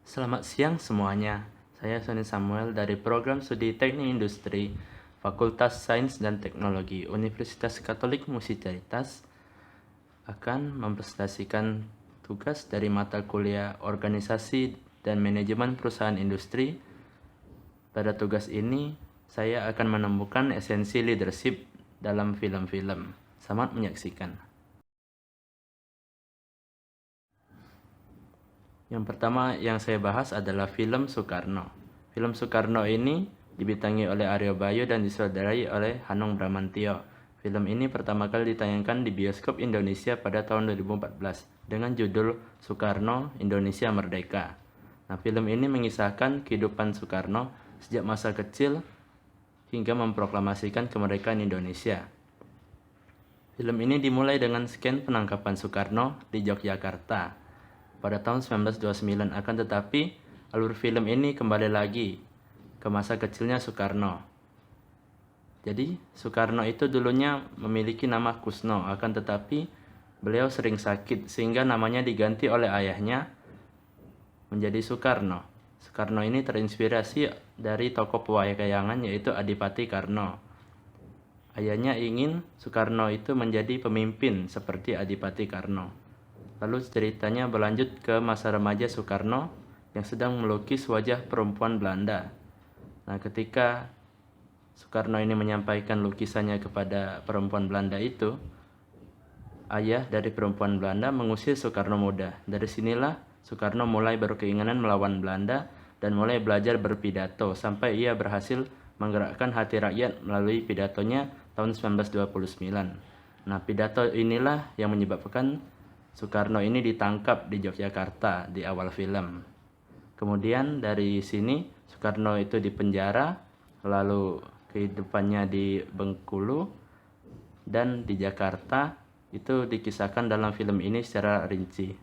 Selamat siang semuanya. Saya Sony Samuel dari Program Studi Teknik Industri, Fakultas Sains dan Teknologi, Universitas Katolik Musi Caritas akan mempresentasikan tugas dari mata kuliah Organisasi dan Manajemen Perusahaan Industri. Pada tugas ini, saya akan menemukan esensi leadership dalam film-film. Selamat menyaksikan. Yang pertama yang saya bahas adalah film Soekarno. Film Soekarno ini dibintangi oleh Aryo Bayu dan disutradarai oleh Hanung Bramantyo. Film ini pertama kali ditayangkan di bioskop Indonesia pada tahun 2014 dengan judul Soekarno, Indonesia Merdeka. Nah, film ini mengisahkan kehidupan Soekarno sejak masa kecil hingga memproklamasikan kemerdekaan Indonesia. Film ini dimulai dengan sken penangkapan Soekarno di Yogyakarta pada tahun 1929, akan tetapi alur film ini kembali lagi ke masa kecilnya Soekarno. Jadi Soekarno itu dulunya memiliki nama Kusno, akan tetapi beliau sering sakit sehingga namanya diganti oleh ayahnya menjadi Soekarno. Soekarno ini terinspirasi dari tokoh pewayangan yaitu Adipati Karno. Ayahnya ingin Soekarno itu menjadi pemimpin seperti Adipati Karno. Lalu ceritanya berlanjut ke masa remaja Soekarno yang sedang melukis wajah perempuan Belanda. Nah, ketika Soekarno ini menyampaikan lukisannya kepada perempuan Belanda itu, ayah dari perempuan Belanda mengusir Soekarno muda. Dari sinilah Soekarno mulai berkeinginan melawan Belanda dan mulai belajar berpidato sampai ia berhasil menggerakkan hati rakyat melalui pidatonya tahun 1929. Nah, pidato inilah yang menyebabkan Soekarno ini ditangkap di Yogyakarta di awal film. Kemudian dari sini Soekarno itu dipenjara, lalu kehidupannya di Bengkulu dan di Jakarta itu dikisahkan dalam film ini secara rinci.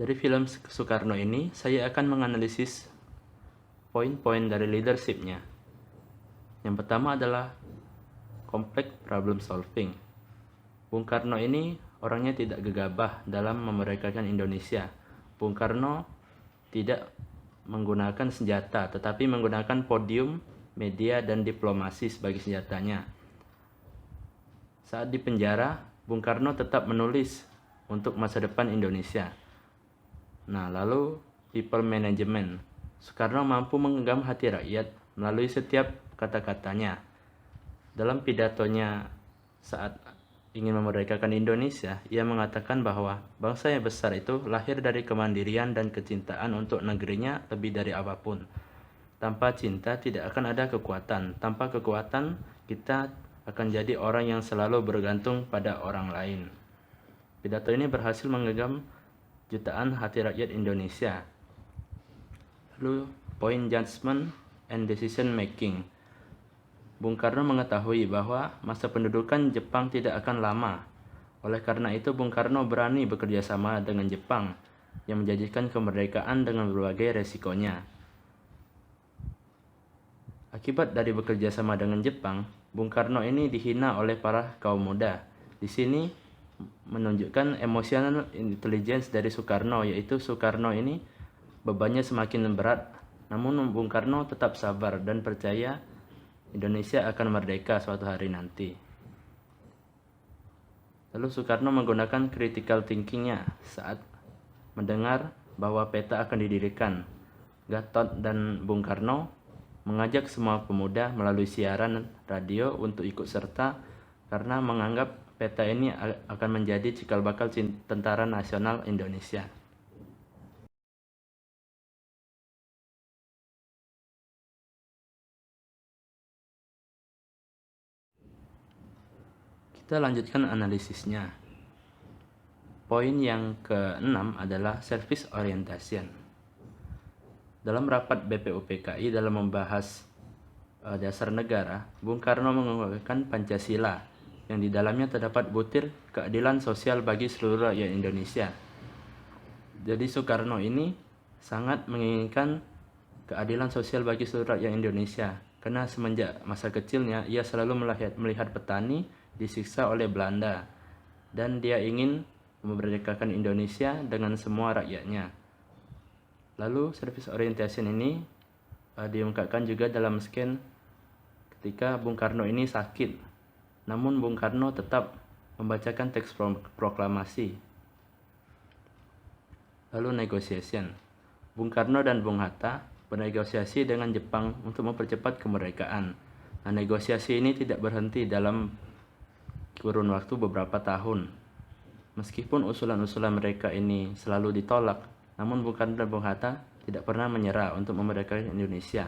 Dari film Soekarno ini saya akan menganalisis poin-poin dari leadership-nya. Yang pertama adalah complex problem solving. Bung Karno ini orangnya tidak gegabah dalam memerdekakan Indonesia. Bung Karno tidak menggunakan senjata, tetapi menggunakan podium, media, dan diplomasi sebagai senjatanya. Saat di penjara, Bung Karno tetap menulis untuk masa depan Indonesia. Nah, lalu people management. Soekarno mampu menggenggam hati rakyat melalui setiap kata-katanya. Dalam pidatonya saat ingin memerdekakan Indonesia, ia mengatakan bahwa bangsa yang besar itu lahir dari kemandirian dan kecintaan untuk negerinya lebih dari apapun. Tanpa cinta tidak akan ada kekuatan. Tanpa kekuatan kita akan jadi orang yang selalu bergantung pada orang lain. Pidato ini berhasil menggenggam jutaan hati rakyat Indonesia. Lalu point judgment and decision making. Bung Karno mengetahui bahwa masa pendudukan Jepang tidak akan lama. Oleh karena itu Bung Karno berani bekerja sama dengan Jepang yang menjanjikan kemerdekaan dengan berbagai resikonya. Akibat dari bekerja sama dengan Jepang, Bung Karno ini dihina oleh para kaum muda. Di sini menunjukkan emotional intelligence dari Soekarno, yaitu Soekarno ini bebannya semakin berat, namun Bung Karno tetap sabar dan percaya Indonesia akan merdeka suatu hari nanti. Lalu Soekarno menggunakan critical thinking-nya saat mendengar bahwa peta akan didirikan. Gatot dan Bung Karno mengajak semua pemuda melalui siaran radio untuk ikut serta karena menganggap peta ini akan menjadi cikal bakal Tentara Nasional Indonesia. Kita lanjutkan analisisnya. Poin yang ke-6 adalah service orientation. Dalam rapat BPUPKI dalam membahas dasar negara, Bung Karno mengungkapkan Pancasila yang di dalamnya terdapat butir keadilan sosial bagi seluruh rakyat Indonesia. Jadi Soekarno ini sangat menginginkan keadilan sosial bagi seluruh rakyat Indonesia karena semenjak masa kecilnya ia selalu melihat petani disiksa oleh Belanda dan dia ingin memerdekakan Indonesia dengan semua rakyatnya. Lalu service orientation ini diungkapkan juga dalam scan ketika Bung Karno ini sakit. Namun Bung Karno tetap membacakan teks proklamasi. Lalu negotiation. Bung Karno dan Bung Hatta bernegosiasi dengan Jepang untuk mempercepat kemerdekaan. Nah, negosiasi ini tidak berhenti dalam kurun waktu beberapa tahun. Meskipun usulan-usulan mereka ini selalu ditolak, namun Bung Karno dan Bung Hatta tidak pernah menyerah untuk memerdekakan Indonesia.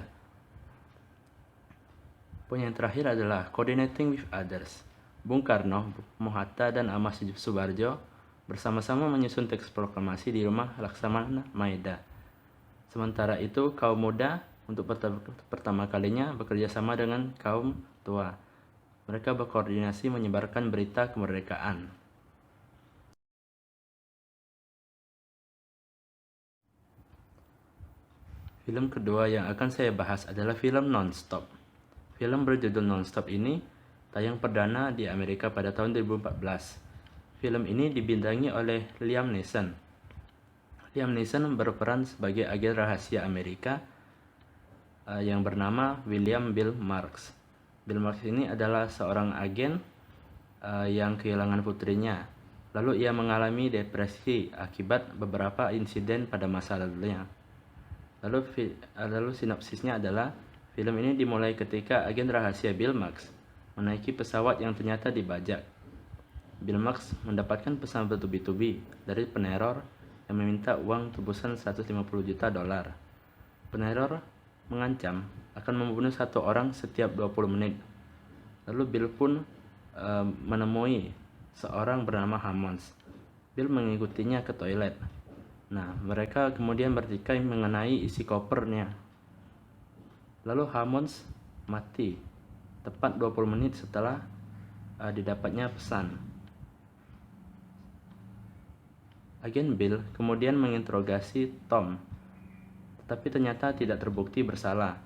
Poin yang terakhir adalah coordinating with others. Bung Karno, Bung Hatta, dan Ahmad Subarjo bersama-sama menyusun teks proklamasi di rumah Laksamana Maeda. Sementara itu, kaum muda untuk pertama kalinya bekerja sama dengan kaum tua. Mereka berkoordinasi menyebarkan berita kemerdekaan. Film kedua yang akan saya bahas adalah film Non-Stop. Film berjudul Non-Stop ini tayang perdana di Amerika pada tahun 2014. Film ini dibintangi oleh Liam Neeson. Liam Neeson berperan sebagai agen rahasia Amerika yang bernama William Bill Marks. Bill Marks ini adalah seorang agen yang kehilangan putrinya. Lalu ia mengalami depresi akibat beberapa insiden pada masa lalunya. Lalu sinopsisnya adalah film ini dimulai ketika agen rahasia Bill Marks menaiki pesawat yang ternyata dibajak. Bill Marks mendapatkan pesan bertubi-tubi dari peneror yang meminta uang tebusan 150 juta dolar. Peneror mengancam akan membunuh satu orang setiap 20 menit. Lalu Bill pun menemui seorang bernama Hammonds. Bill mengikutinya ke toilet. Nah, mereka kemudian bertikai mengenai isi kopernya. Lalu Hammonds mati tepat 20 menit setelah didapatnya pesan. Agen Bill kemudian menginterogasi Tom, tetapi ternyata tidak terbukti bersalah.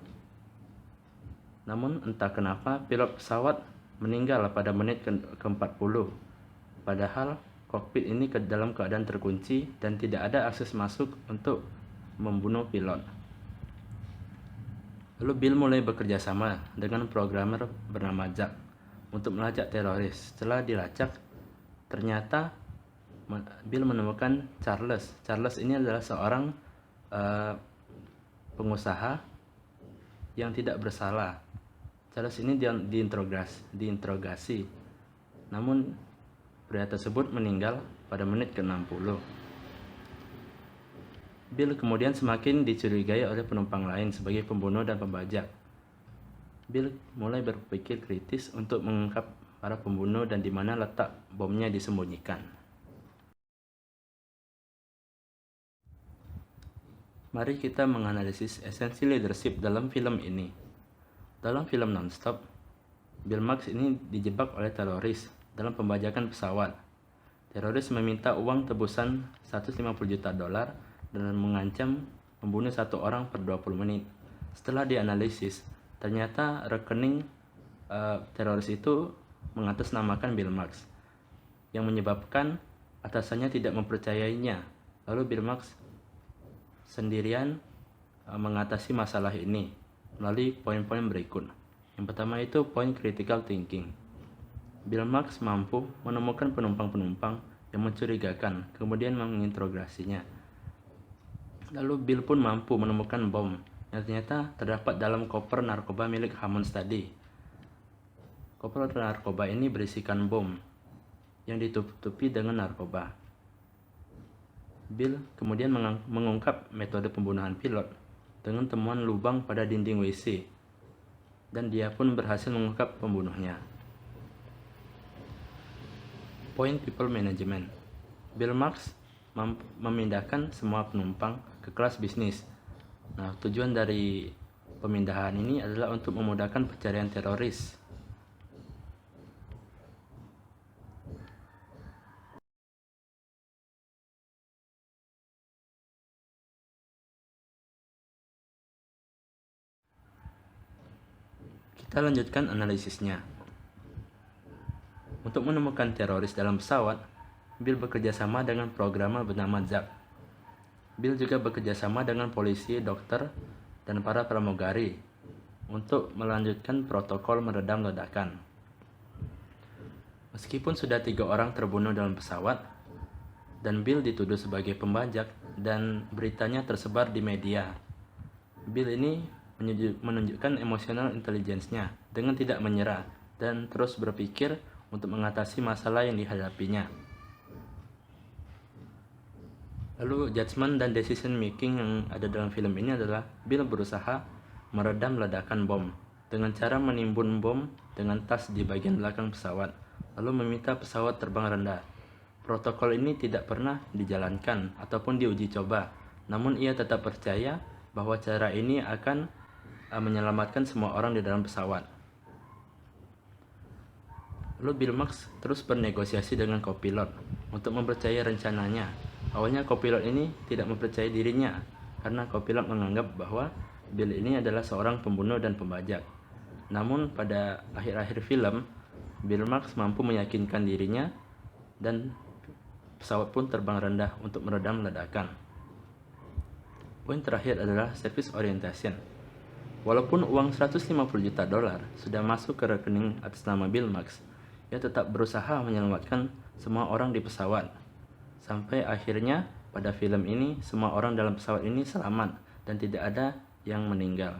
Namun entah kenapa pilot pesawat meninggal pada menit ke-40, padahal kokpit ini dalam keadaan terkunci dan tidak ada akses masuk untuk membunuh pilot. Lalu Bill mulai bekerja sama dengan programmer bernama Jack untuk melacak teroris. Setelah dilacak, ternyata Bill menemukan Charles. Charles ini adalah seorang pengusaha yang tidak bersalah. Charles ini diinterogasi. Namun pria tersebut meninggal pada menit ke-60. Bill kemudian semakin dicurigai oleh penumpang lain sebagai pembunuh dan pembajak. Bill mulai berpikir kritis untuk mengungkap para pembunuh dan di mana letak bomnya disembunyikan. Mari kita menganalisis esensi leadership dalam film ini. Dalam film Non-Stop, Bill Marks ini dijebak oleh teroris dalam pembajakan pesawat. Teroris meminta uang tebusan 150 juta dolar dan mengancam membunuh satu orang per 20 menit. Setelah dianalisis, ternyata rekening teroris itu mengatasnamakan Bill Marks, yang menyebabkan atasannya tidak mempercayainya. Lalu Bill Marks sendirian mengatasi masalah ini melalui poin-poin berikut. Yang pertama itu poin critical thinking. Bill Marks mampu menemukan penumpang-penumpang yang mencurigakan, kemudian menginterogasinya. Lalu Bill pun mampu menemukan bom yang ternyata terdapat dalam koper narkoba milik Hammonds tadi. Koper narkoba ini berisikan bom yang ditutupi dengan narkoba. Bill kemudian mengungkap metode pembunuhan pilot dengan temuan lubang pada dinding WC, dan dia pun berhasil mengungkap pembunuhnya. Poin people management. Bill Marks memindahkan semua penumpang ke kelas bisnis. Nah, tujuan dari pemindahan ini adalah untuk memudahkan pencarian teroris. Kita lanjutkan analisisnya. Untuk menemukan teroris dalam pesawat, Bill bekerja sama dengan programmer bernama Zack. Bill juga bekerja sama dengan polisi, dokter, dan para pramugari untuk melanjutkan protokol meredam ledakan. Meskipun sudah 3 orang terbunuh dalam pesawat, dan Bill dituduh sebagai pembajak, dan beritanya tersebar di media, Bill ini menunjukkan emosional intelligence-nya dengan tidak menyerah dan terus berpikir untuk mengatasi masalah yang dihadapinya. Lalu judgment dan decision making yang ada dalam film ini adalah Bill berusaha meredam ledakan bom dengan cara menimbun bom dengan tas di bagian belakang pesawat, lalu meminta pesawat terbang rendah. Protokol ini tidak pernah dijalankan ataupun diuji coba, namun ia tetap percaya bahwa cara ini akan menyelamatkan semua orang di dalam pesawat. Lalu Bill Marx terus bernegosiasi dengan kopilot untuk mempercayai rencananya. Awalnya kopilot ini tidak mempercayai dirinya karena kopilot menganggap bahwa Bill ini adalah seorang pembunuh dan pembajak. Namun pada akhir-akhir film, Bill Marx mampu meyakinkan dirinya dan pesawat pun terbang rendah untuk meredam ledakan. Poin terakhir adalah service orientation. Walaupun uang 150 juta dolar sudah masuk ke rekening atas nama Bill Marx, ia tetap berusaha menyelamatkan semua orang di pesawat. Sampai akhirnya pada film ini semua orang dalam pesawat ini selamat dan tidak ada yang meninggal.